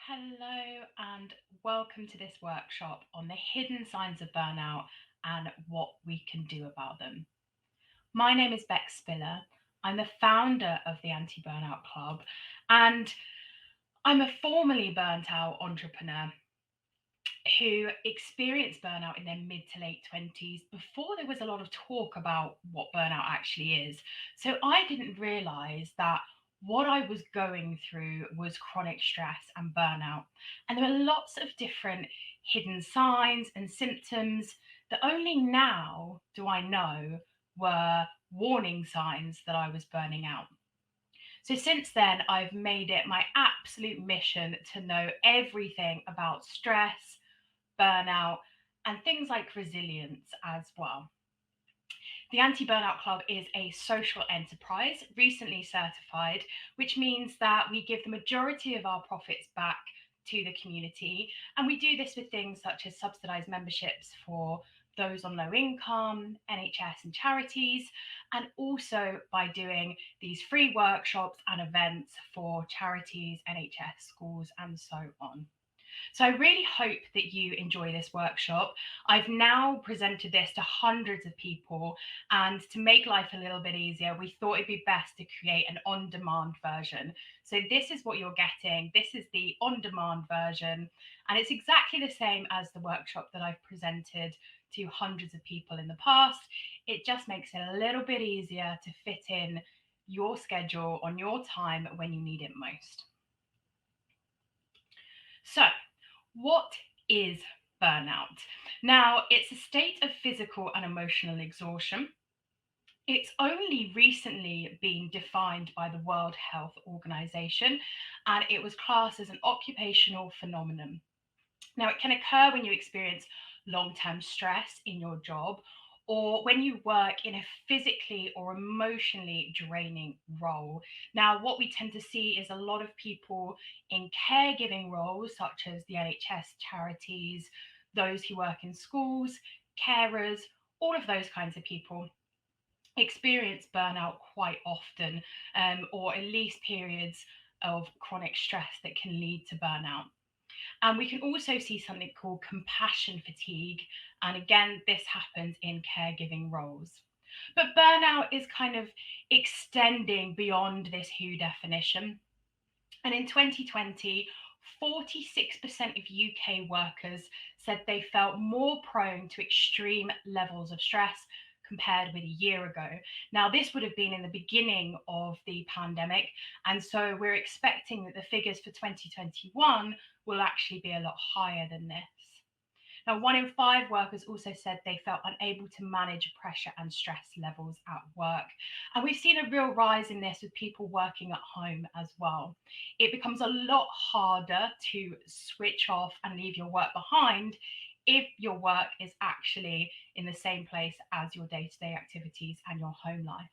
Hello and welcome to this workshop on the hidden signs of burnout and what we can do about them. My name is Beck Spiller. I'm the founder of the Anti-Burnout Club and I'm a formerly burnt out entrepreneur who experienced burnout in their mid to late 20s before there was a lot of talk about what burnout actually is. So I didn't realize that what I was going through was chronic stress and burnout. And there were lots of different hidden signs and symptoms that only now do I know were warning signs that I was burning out. So since then, I've made it my absolute mission to know everything about stress, burnout, and things like resilience as well. The Anti Burnout Club is a social enterprise, recently certified, which means that we give the majority of our profits back to the community. And we do this with things such as subsidised memberships for those on low income, NHS, and charities, and also by doing these free workshops and events for charities, NHS, schools, and so on. So I really hope that you enjoy this workshop. I've now presented this to hundreds of people, and to make life a little bit easier, we thought it'd be best to create an on-demand version. So this is what you're getting. This is the on-demand version, and it's exactly the same as the workshop that I've presented to hundreds of people in the past. It just makes it a little bit easier to fit in your schedule on your time when you need it most. So, what is burnout? Now, it's a state of physical and emotional exhaustion. It's only recently been defined by the World Health Organization, and it was classed as an occupational phenomenon. Now, it can occur when you experience long term stress in your job or when you work in a physically or emotionally draining role. Now, what we tend to see is a lot of people in caregiving roles, such as the NHS, charities, those who work in schools, carers, all of those kinds of people experience burnout quite often, or at least periods of chronic stress that can lead to burnout. And we can also see something called compassion fatigue. And again, this happens in caregiving roles. But burnout is kind of extending beyond this WHO definition. And in 2020, 46% of UK workers said they felt more prone to extreme levels of stress compared with a year ago. Now, this would have been in the beginning of the pandemic. And so we're expecting that the figures for 2021 will actually be a lot higher than this. Now, 1 in 5 workers also said they felt unable to manage pressure and stress levels at work. And we've seen a real rise in this with people working at home as well. It becomes a lot harder to switch off and leave your work behind if your work is actually in the same place as your day to day activities and your home life.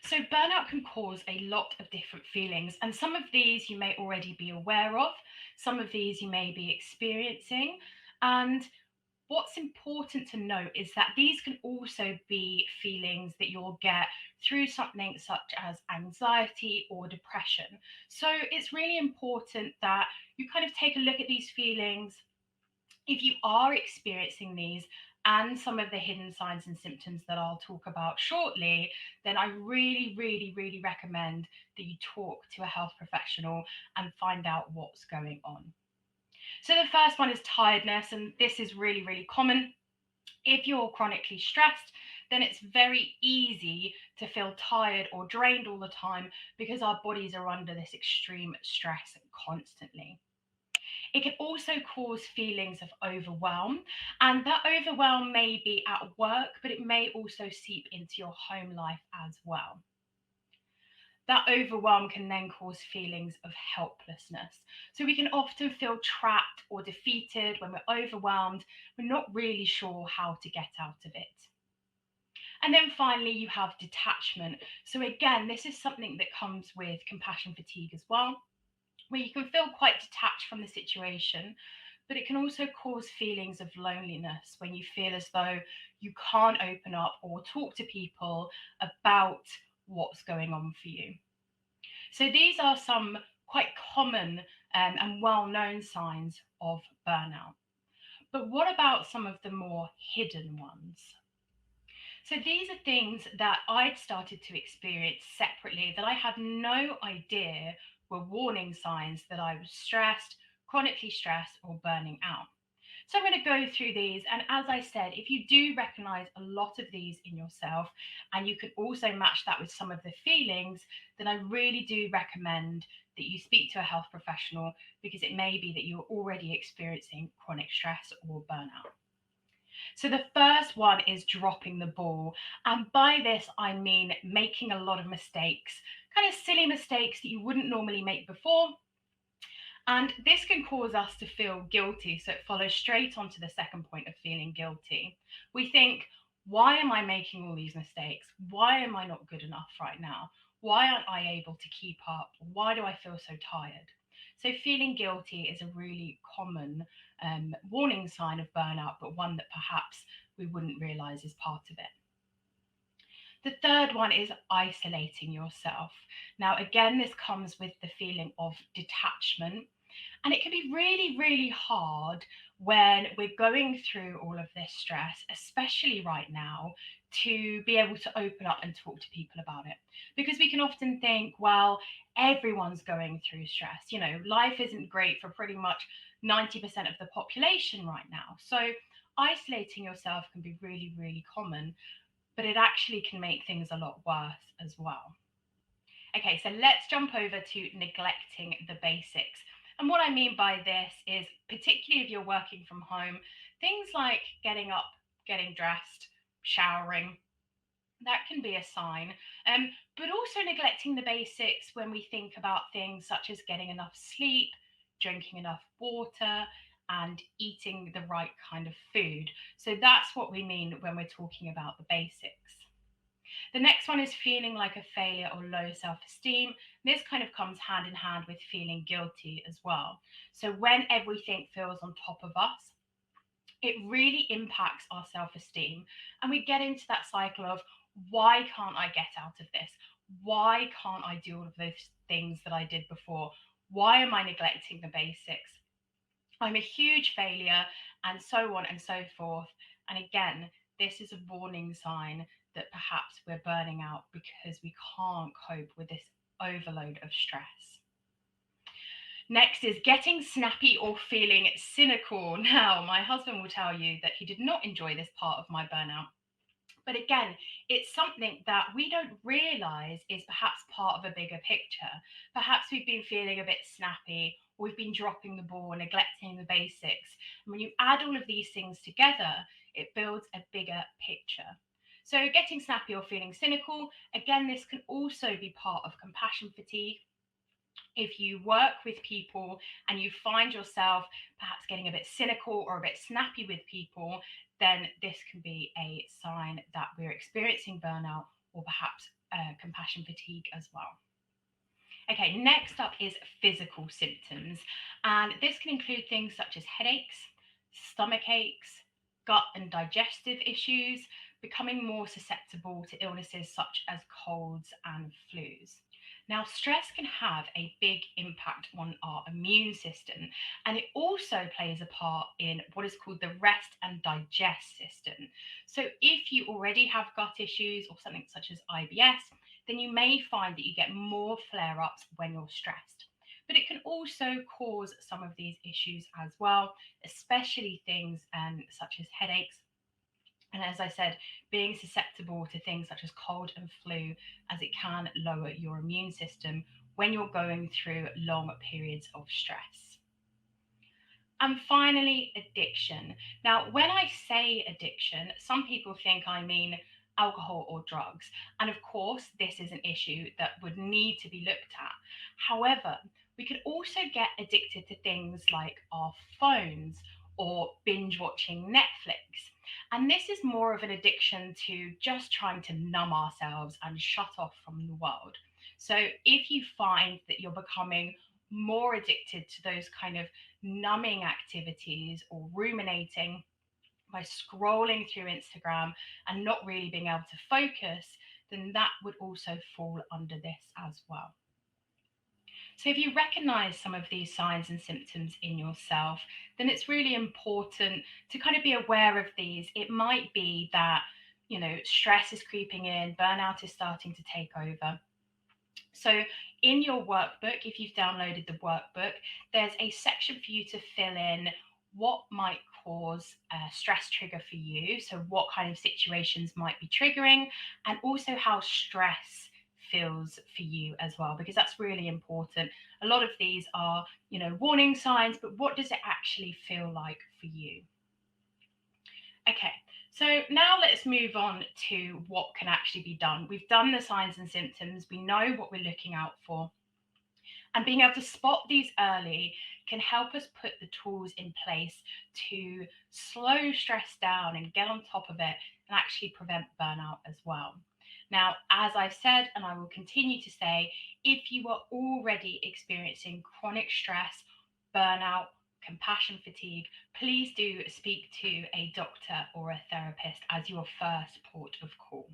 So, burnout can cause a lot of different feelings, and some of these you may already be aware of, some of these you may be experiencing. And what's important to note is that these can also be feelings that you'll get through something such as anxiety or depression. So, it's really important that you kind of take a look at these feelings if you are experiencing these and some of the hidden signs and symptoms that I'll talk about shortly, then I really, really, really recommend that you talk to a health professional and find out what's going on. So, the first one is tiredness, and this is really, really common. If you're chronically stressed, then it's very easy to feel tired or drained all the time because our bodies are under this extreme stress constantly. It can also cause feelings of overwhelm, and that overwhelm may be at work, but it may also seep into your home life as well. That overwhelm can then cause feelings of helplessness. So we can often feel trapped or defeated when we're overwhelmed. We're not really sure how to get out of it. And then finally, you have detachment. So again, this is something that comes with compassion fatigue as well, where you can feel quite detached from the situation, but it can also cause feelings of loneliness when you feel as though you can't open up or talk to people about what's going on for you. So these are some quite common and well-known signs of burnout. But what about some of the more hidden ones? So these are things that I'd started to experience separately that I had no idea were warning signs that I was stressed, chronically stressed, or burning out. So I'm going to go through these. And as I said, if you do recognize a lot of these in yourself, and you can also match that with some of the feelings, then I really do recommend that you speak to a health professional, because it may be that you're already experiencing chronic stress or burnout. So the first one is dropping the ball. And by this, I mean making a lot of mistakes, kind of silly mistakes that you wouldn't normally make before. And this can cause us to feel guilty. So it follows straight onto the second point of feeling guilty. We think, why am I making all these mistakes? Why am I not good enough right now? Why aren't I able to keep up? Why do I feel so tired? So feeling guilty is a really common warning sign of burnout, but one that perhaps we wouldn't realize is part of it. The third one is isolating yourself. Now, again, this comes with the feeling of detachment. And it can be really, really hard when we're going through all of this stress, especially right now, to be able to open up and talk to people about it. Because we can often think, well, everyone's going through stress. You know, life isn't great for pretty much 90% of the population right now. So isolating yourself can be really, really common, but it actually can make things a lot worse as well. Okay, so let's jump over to neglecting the basics. And what I mean by this is, particularly if you're working from home, things like getting up, getting dressed, showering, that can be a sign. But also neglecting the basics when we think about things such as getting enough sleep, drinking enough water, and eating the right kind of food. So that's what we mean when we're talking about the basics. The next one is feeling like a failure or low self esteem. This kind of comes hand in hand with feeling guilty as well. So, when everything feels on top of us, it really impacts our self esteem. And we get into that cycle of, why can't I get out of this? Why can't I do all of those things that I did before? Why am I neglecting the basics? I'm a huge failure, and so on and so forth. And again, this is a warning sign that perhaps we're burning out because we can't cope with this overload of stress. Next is getting snappy or feeling cynical. Now, my husband will tell you that he did not enjoy this part of my burnout. But again, it's something that we don't realize is perhaps part of a bigger picture. Perhaps we've been feeling a bit snappy, or we've been dropping the ball, neglecting the basics. And when you add all of these things together, it builds a bigger picture. So, getting snappy or feeling cynical, again, this can also be part of compassion fatigue. If you work with people and you find yourself perhaps getting a bit cynical or a bit snappy with people, then this can be a sign that we're experiencing burnout, or perhaps compassion fatigue as well. Okay, next up is physical symptoms. And this can include things such as headaches, stomach aches, gut and digestive issues, becoming more susceptible to illnesses such as colds and flus. Now, stress can have a big impact on our immune system, and it also plays a part in what is called the rest and digest system. So, if you already have gut issues or something such as IBS, then you may find that you get more flare ups when you're stressed. But it can also cause some of these issues as well, especially things such as headaches. And as I said, being susceptible to things such as cold and flu, as it can lower your immune system when you're going through long periods of stress. And finally, addiction. Now, when I say addiction, some people think I mean alcohol or drugs. And of course, this is an issue that would need to be looked at. However, we could also get addicted to things like our phones or binge watching Netflix. And this is more of an addiction to just trying to numb ourselves and shut off from the world. So if you find that you're becoming more addicted to those kind of numbing activities or ruminating by scrolling through Instagram and not really being able to focus, then that would also fall under this as well. So if you recognize some of these signs and symptoms in yourself, then it's really important to kind of be aware of these. It might be that, stress is creeping in, burnout is starting to take over. So in your workbook, if you've downloaded the workbook, there's a section for you to fill in what might cause a stress trigger for you. So what kind of situations might be triggering, and also how stress feels for you as well, because that's really important. A lot of these are, warning signs, but what does it actually feel like for you? Okay, so now let's move on to what can actually be done. We've done the signs and symptoms, we know what we're looking out for, and being able to spot these early can help us put the tools in place to slow stress down and get on top of it and actually prevent burnout as well. Now, as I've said, and I will continue to say, if you are already experiencing chronic stress, burnout, compassion fatigue, please do speak to a doctor or a therapist as your first port of call.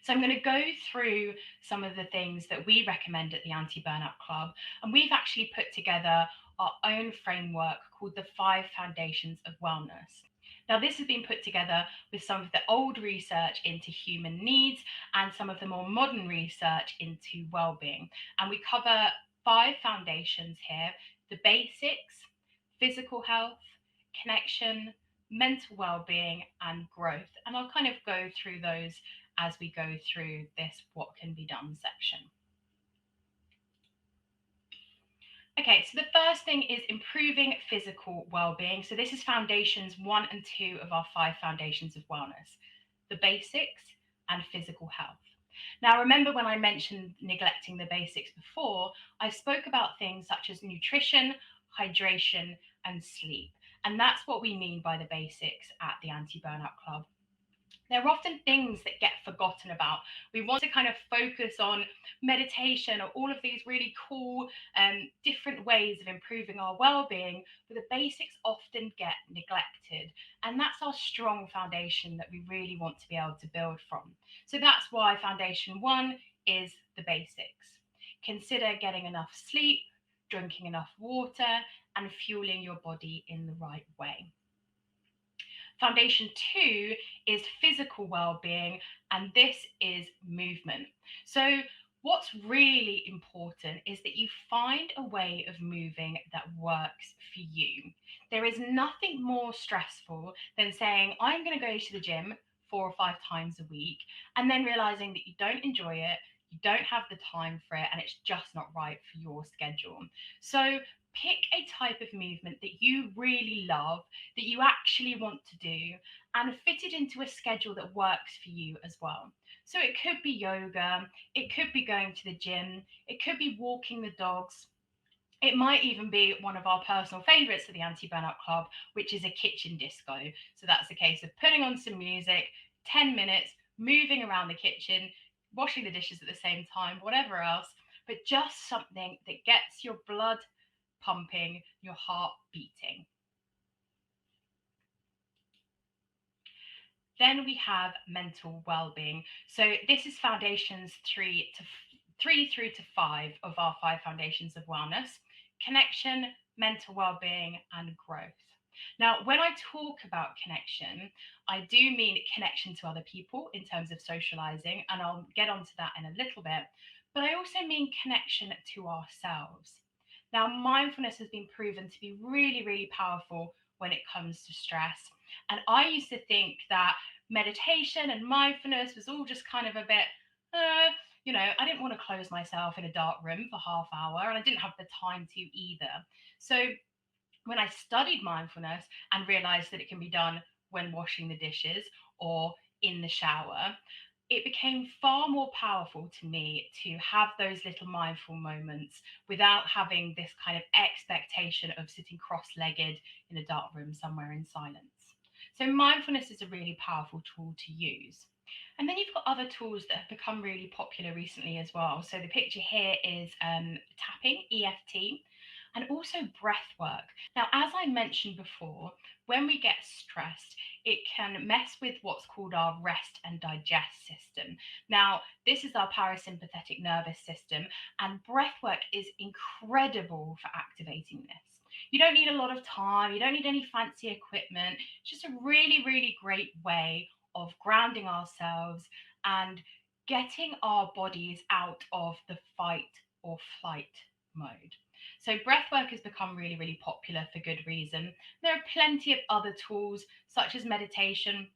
So I'm going to go through some of the things that we recommend at the Anti-Burnout Club, and we've actually put together our own framework called the 5 Foundations of Wellness. Now, this has been put together with some of the old research into human needs and some of the more modern research into well-being. And we cover 5 foundations here: the basics, physical health, connection, mental well-being, and growth. And I'll kind of go through those as we go through this what can be done section. Okay, so the first thing is improving physical well-being. So this is foundations 1 and 2 of our 5 Foundations of Wellness: the basics and physical health. Now, remember when I mentioned neglecting the basics before, I spoke about things such as nutrition, hydration, and sleep. And that's what we mean by the basics at the Anti-Burnout Club. There are often things that get forgotten about. We want to kind of focus on meditation or all of these really cool different ways of improving our well-being, but the basics often get neglected. And that's our strong foundation that we really want to be able to build from. So that's why foundation 1 is the basics. Consider getting enough sleep, drinking enough water, and fueling your body in the right way. Foundation 2 is physical well-being, and this is movement. So what's really important is that you find a way of moving that works for you. There is nothing more stressful than saying, I'm going to go to the gym 4 or 5 times a week, and then realizing that you don't enjoy it, you don't have the time for it, and it's just not right for your schedule. So pick a type of movement that you really love, that you actually want to do, and fit it into a schedule that works for you as well. So it could be yoga, it could be going to the gym, it could be walking the dogs. It might even be one of our personal favorites at the Anti-Burnout Club, which is a kitchen disco. So that's a case of putting on some music, 10 minutes, moving around the kitchen, washing the dishes at the same time, whatever else, but just something that gets your blood pumping, your heart beating. Then we have mental well-being. So this is foundations 3 through to 5 of our 5 Foundations of Wellness: connection, mental well-being, and growth. Now, when I talk about connection, I do mean connection to other people in terms of socializing, and I'll get onto that in a little bit. But I also mean connection to ourselves. Now, mindfulness has been proven to be really, really powerful when it comes to stress. And I used to think that meditation and mindfulness was all just kind of a bit, I didn't want to close myself in a dark room for half hour, and I didn't have the time to either. So when I studied mindfulness and realized that it can be done when washing the dishes or in the shower, it became far more powerful to me to have those little mindful moments without having this kind of expectation of sitting cross-legged in a dark room somewhere in silence. So mindfulness is a really powerful tool to use. And then you've got other tools that have become really popular recently as well. So the picture here is tapping, EFT. and also breath work. Now, as I mentioned before, when we get stressed, it can mess with what's called our rest and digest system. Now, this is our parasympathetic nervous system, and breath work is incredible for activating this. You don't need a lot of time, you don't need any fancy equipment. It's just a really, really great way of grounding ourselves and getting our bodies out of the fight or flight mode. So, breath work has become really, really popular for good reason. There are plenty of other tools, such as meditation,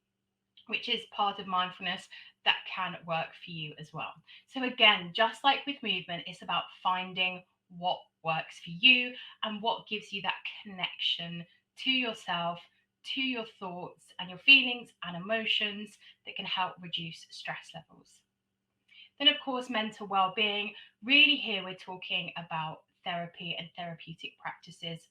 which is part of mindfulness, that can work for you as well. So, again, just like with movement, it's about finding what works for you and what gives you that connection to yourself, to your thoughts and your feelings and emotions that can help reduce stress levels. Then, of course, mental well-being. Really, here we're talking about therapy and therapeutic practices.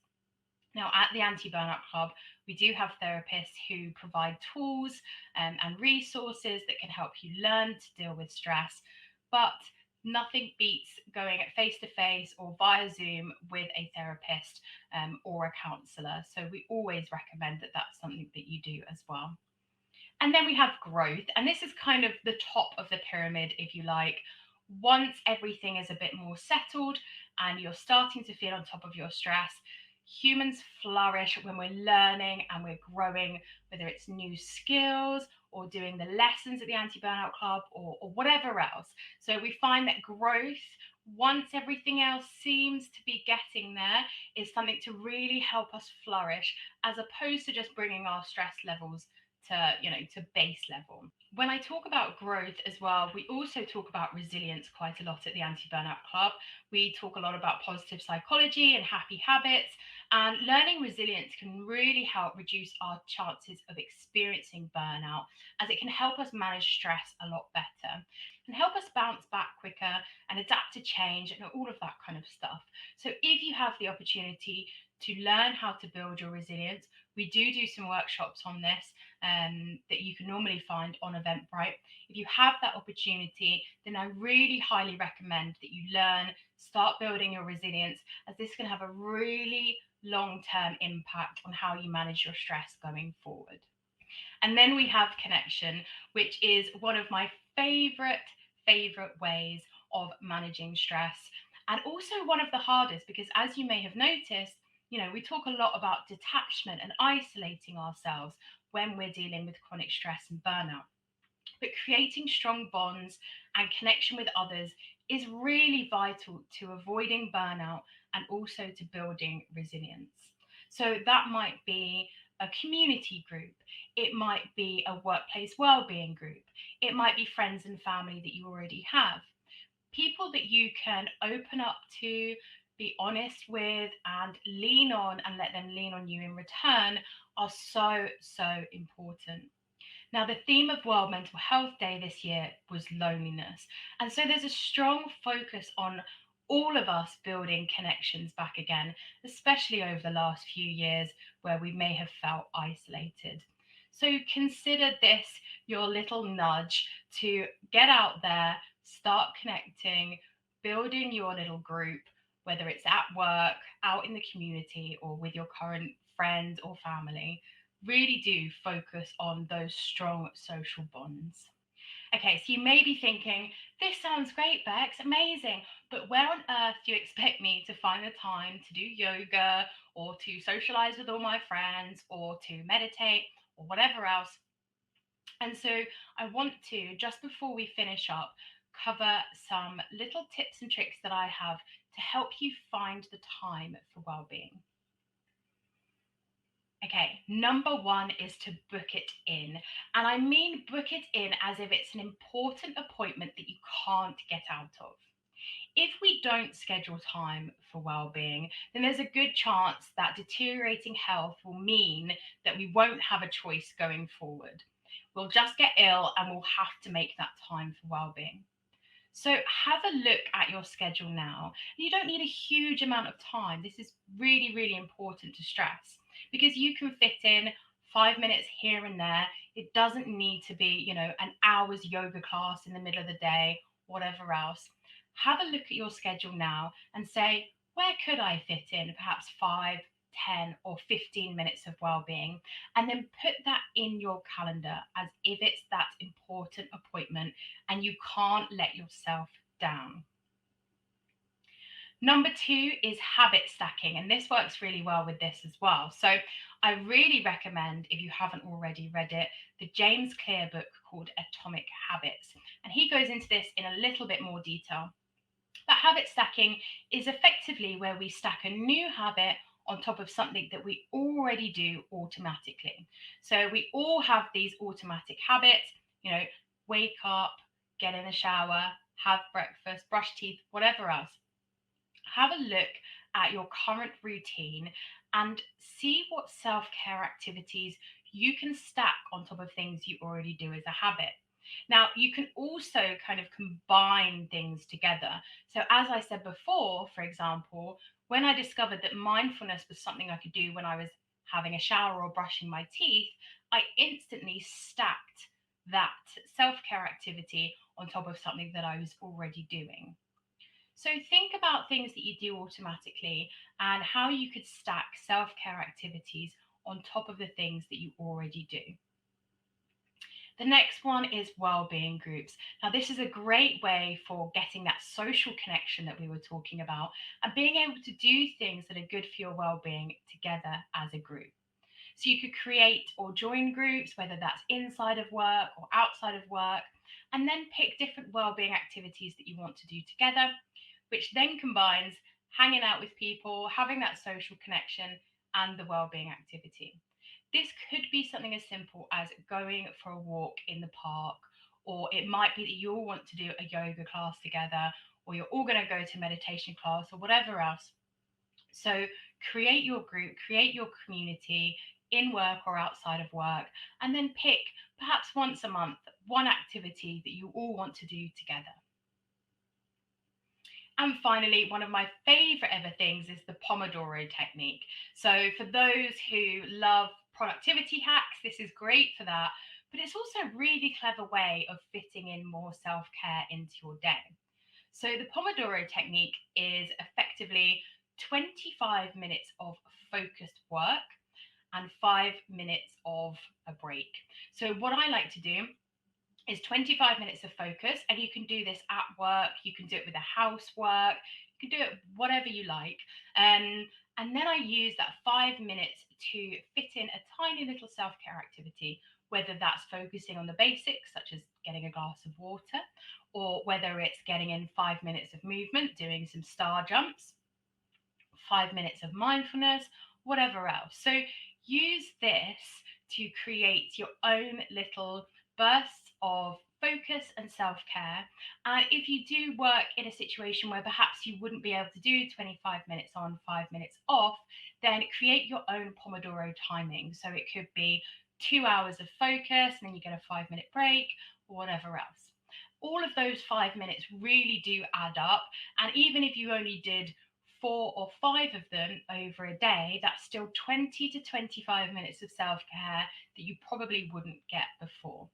Now, at the Anti-Burnout Club, we do have therapists who provide tools and resources that can help you learn to deal with stress, but nothing beats going face to face or via Zoom with a therapist or a counsellor. So we always recommend that that's something that you do as well. And then we have growth, and this is kind of the top of the pyramid, if you like. Once everything is a bit more settled and you're starting to feel on top of your stress, humans flourish when we're learning and we're growing, whether it's new skills or doing the lessons at the Anti-Burnout Club or whatever else. So we find that growth, once everything else seems to be getting there, is something to really help us flourish, as opposed to just bringing our stress levels to base level. When I talk about growth as well, we also talk about resilience quite a lot at the Anti-Burnout Club. We talk a lot about positive psychology and happy habits, and learning resilience can really help reduce our chances of experiencing burnout, as it can help us manage stress a lot better and help us bounce back quicker and adapt to change and all of that kind of stuff. So if you have the opportunity to learn how to build your resilience, we do some workshops on this that you can normally find on Eventbrite. If you have that opportunity, then I really highly recommend that you learn, start building your resilience, as this can have a really long-term impact on how you manage your stress going forward. And then we have connection, which is one of my favorite ways of managing stress, and also one of the hardest, because as you may have noticed, we talk a lot about detachment and isolating ourselves when we're dealing with chronic stress and burnout. But creating strong bonds and connection with others is really vital to avoiding burnout and also to building resilience. So that might be a community group, it might be a workplace wellbeing group, it might be friends and family that you already have, people that you can open up to, be honest with, and lean on, and let them lean on you in return, are so important. Now, the theme of World Mental Health Day this year was loneliness. And so there's a strong focus on all of us building connections back again, especially over the last few years where we may have felt isolated. So consider this your little nudge to get out there, start connecting, building your little group, whether it's at work, out in the community, or with your current friends or family. Really do focus on those strong social bonds. Okay, so you may be thinking, this sounds great, Bex, amazing, but where on earth do you expect me to find the time to do yoga or to socialize with all my friends or to meditate or whatever else? And so I want to, just before we finish up, cover some little tips and tricks that I have to help you find the time for well-being. Okay, number one is to book it in. And I mean book it in as if it's an important appointment that you can't get out of. If we don't schedule time for well-being, then there's a good chance that deteriorating health will mean that we won't have a choice going forward. We'll just get ill and we'll have to make that time for well-being. So have a look at your schedule now. You don't need a huge amount of time. This is really, really important to stress, because you can fit in 5 minutes here and there. It doesn't need to be, an hour's yoga class in the middle of the day, whatever else. Have a look at your schedule now and say, where could I fit in perhaps 5, 10, or 15 minutes of well-being, and then put that in your calendar as if it's that important appointment and you can't let yourself down. Number two is habit stacking, and this works really well with this as well. So I really recommend, if you haven't already read it, the James Clear book called Atomic Habits. And he goes into this in a little bit more detail. But habit stacking is effectively where we stack a new habit on top of something that we already do automatically. So we all have these automatic habits, you know, wake up, get in the shower, have breakfast, brush teeth, whatever else. Have a look at your current routine and see what self care activities you can stack on top of things you already do as a habit. Now, you can also kind of combine things together. So, as I said before, for example, when I discovered that mindfulness was something I could do when I was having a shower or brushing my teeth, I instantly stacked that self care activity on top of something that I was already doing. So think about things that you do automatically and how you could stack self care activities on top of the things that you already do. The next one is well-being groups. Now, this is a great way for getting that social connection that we were talking about and being able to do things that are good for your well-being together as a group. So you could create or join groups, whether that's inside of work or outside of work, and then pick different well-being activities that you want to do together, which then combines hanging out with people, having that social connection, and the well-being activity. This could be something as simple as going for a walk in the park, or it might be that you all want to do a yoga class together, or you're all going to go to meditation class, or whatever else. So create your group, create your community in work or outside of work, and then pick perhaps once a month one activity that you all want to do together. And finally, one of my favorite ever things is the Pomodoro technique. So, for those who love productivity hacks, this is great for that. But it's also a really clever way of fitting in more self care into your day. So, the Pomodoro technique is effectively 25 minutes of focused work and 5 minutes of a break. So, what I like to do is 25 minutes of focus, and you can do this at work, you can do it with a housework, you can do it whatever you like. And then I use that 5 minutes to fit in a tiny little self-care activity, whether that's focusing on the basics such as getting a glass of water, or whether it's getting in 5 minutes of movement, doing some star jumps, 5 minutes of mindfulness, whatever else. So use this to create your own little bursts of focus and self care. And if you do work in a situation where perhaps you wouldn't be able to do 25 minutes on, 5 minutes off, then create your own Pomodoro timing. So it could be 2 hours of focus, and then you get a 5 minute break, or whatever else. All of those 5 minutes really do add up. And even if you only did 4 or 5 of them over a day, that's still 20 to 25 minutes of self care that you probably wouldn't get before.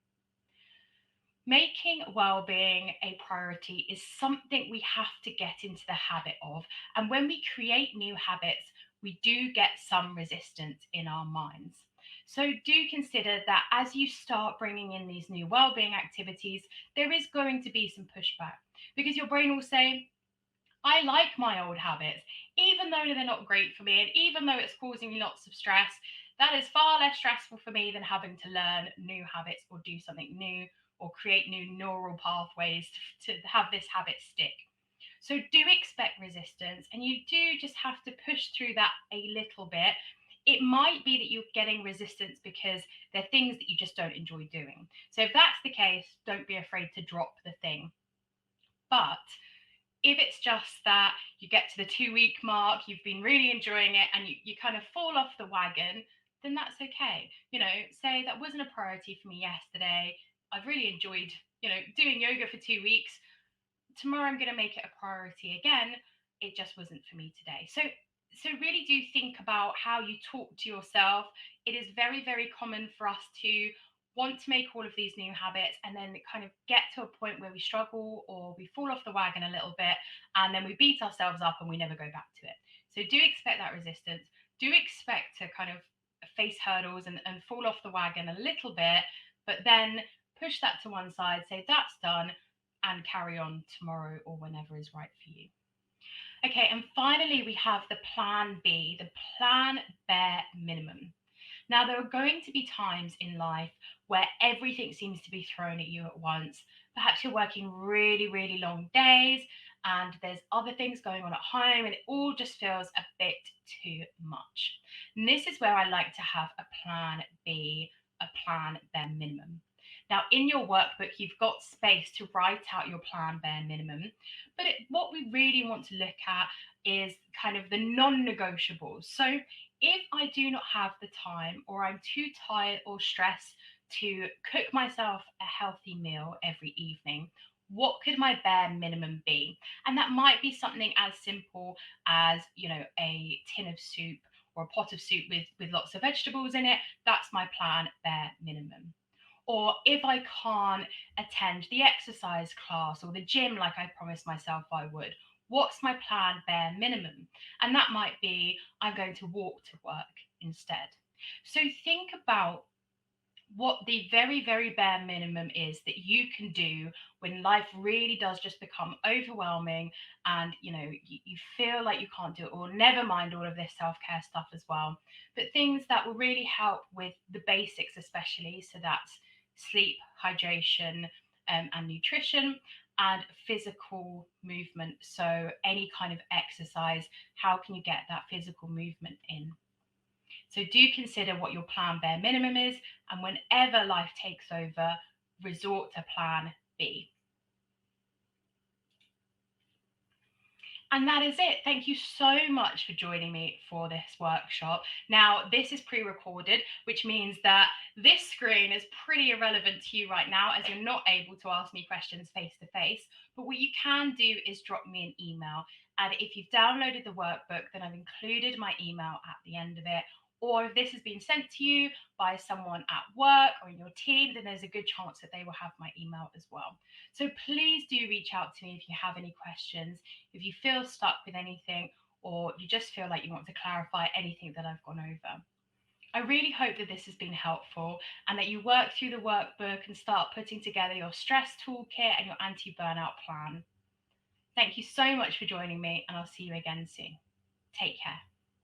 Making well-being a priority is something we have to get into the habit of. And when we create new habits, we do get some resistance in our minds. So do consider that as you start bringing in these new well-being activities, there is going to be some pushback, because your brain will say, I like my old habits, even though they're not great for me, and even though it's causing me lots of stress, that is far less stressful for me than having to learn new habits or do something new or create new neural pathways to have this habit stick. So do expect resistance, and you do just have to push through that a little bit. It might be that you're getting resistance because there are things that you just don't enjoy doing. So if that's the case, don't be afraid to drop the thing. But if it's just that you get to the 2 week mark, you've been really enjoying it, and you kind of fall off the wagon, then that's okay. Say that wasn't a priority for me yesterday. I've really enjoyed, doing yoga for 2 weeks. Tomorrow I'm going to make it a priority again. It just wasn't for me today. So really do think about how you talk to yourself. It is very, very common for us to want to make all of these new habits and then kind of get to a point where we struggle or we fall off the wagon a little bit and then we beat ourselves up and we never go back to it. So do expect that resistance. Do expect to kind of face hurdles and fall off the wagon a little bit, but then push that to one side, say that's done, and carry on tomorrow or whenever is right for you. Okay, and finally, we have the plan B, the plan bare minimum. Now, there are going to be times in life where everything seems to be thrown at you at once. Perhaps you're working really, really long days and there's other things going on at home and it all just feels a bit too much. And this is where I like to have a plan B, a plan bare minimum. Now, in your workbook, you've got space to write out your plan bare minimum. But what we really want to look at is kind of the non negotiables. So, if I do not have the time or I'm too tired or stressed to cook myself a healthy meal every evening, what could my bare minimum be? And that might be something as simple as, a tin of soup or a pot of soup with lots of vegetables in it. That's my plan bare minimum. Or if I can't attend the exercise class or the gym like I promised myself I would, what's my plan bare minimum? And that might be I'm going to walk to work instead. So think about what the very, very bare minimum is that you can do when life really does just become overwhelming and you feel like you can't do it, or never mind all of this self-care stuff as well, but things that will really help with the basics, especially. So that's sleep, hydration, and nutrition, and physical movement. So any kind of exercise, how can you get that physical movement in? So do consider what your plan bare minimum is, and whenever life takes over, resort to plan B. And that is it. Thank you so much for joining me for this workshop. Now, this is pre-recorded, which means that this screen is pretty irrelevant to you right now as you're not able to ask me questions face to face. But what you can do is drop me an email. And if you've downloaded the workbook, then I've included my email at the end of it. Or if this has been sent to you by someone at work or in your team, then there's a good chance that they will have my email as well. So please do reach out to me if you have any questions, if you feel stuck with anything, or you just feel like you want to clarify anything that I've gone over. I really hope that this has been helpful and that you work through the workbook and start putting together your stress toolkit and your anti-burnout plan. Thank you so much for joining me, and I'll see you again soon. Take care.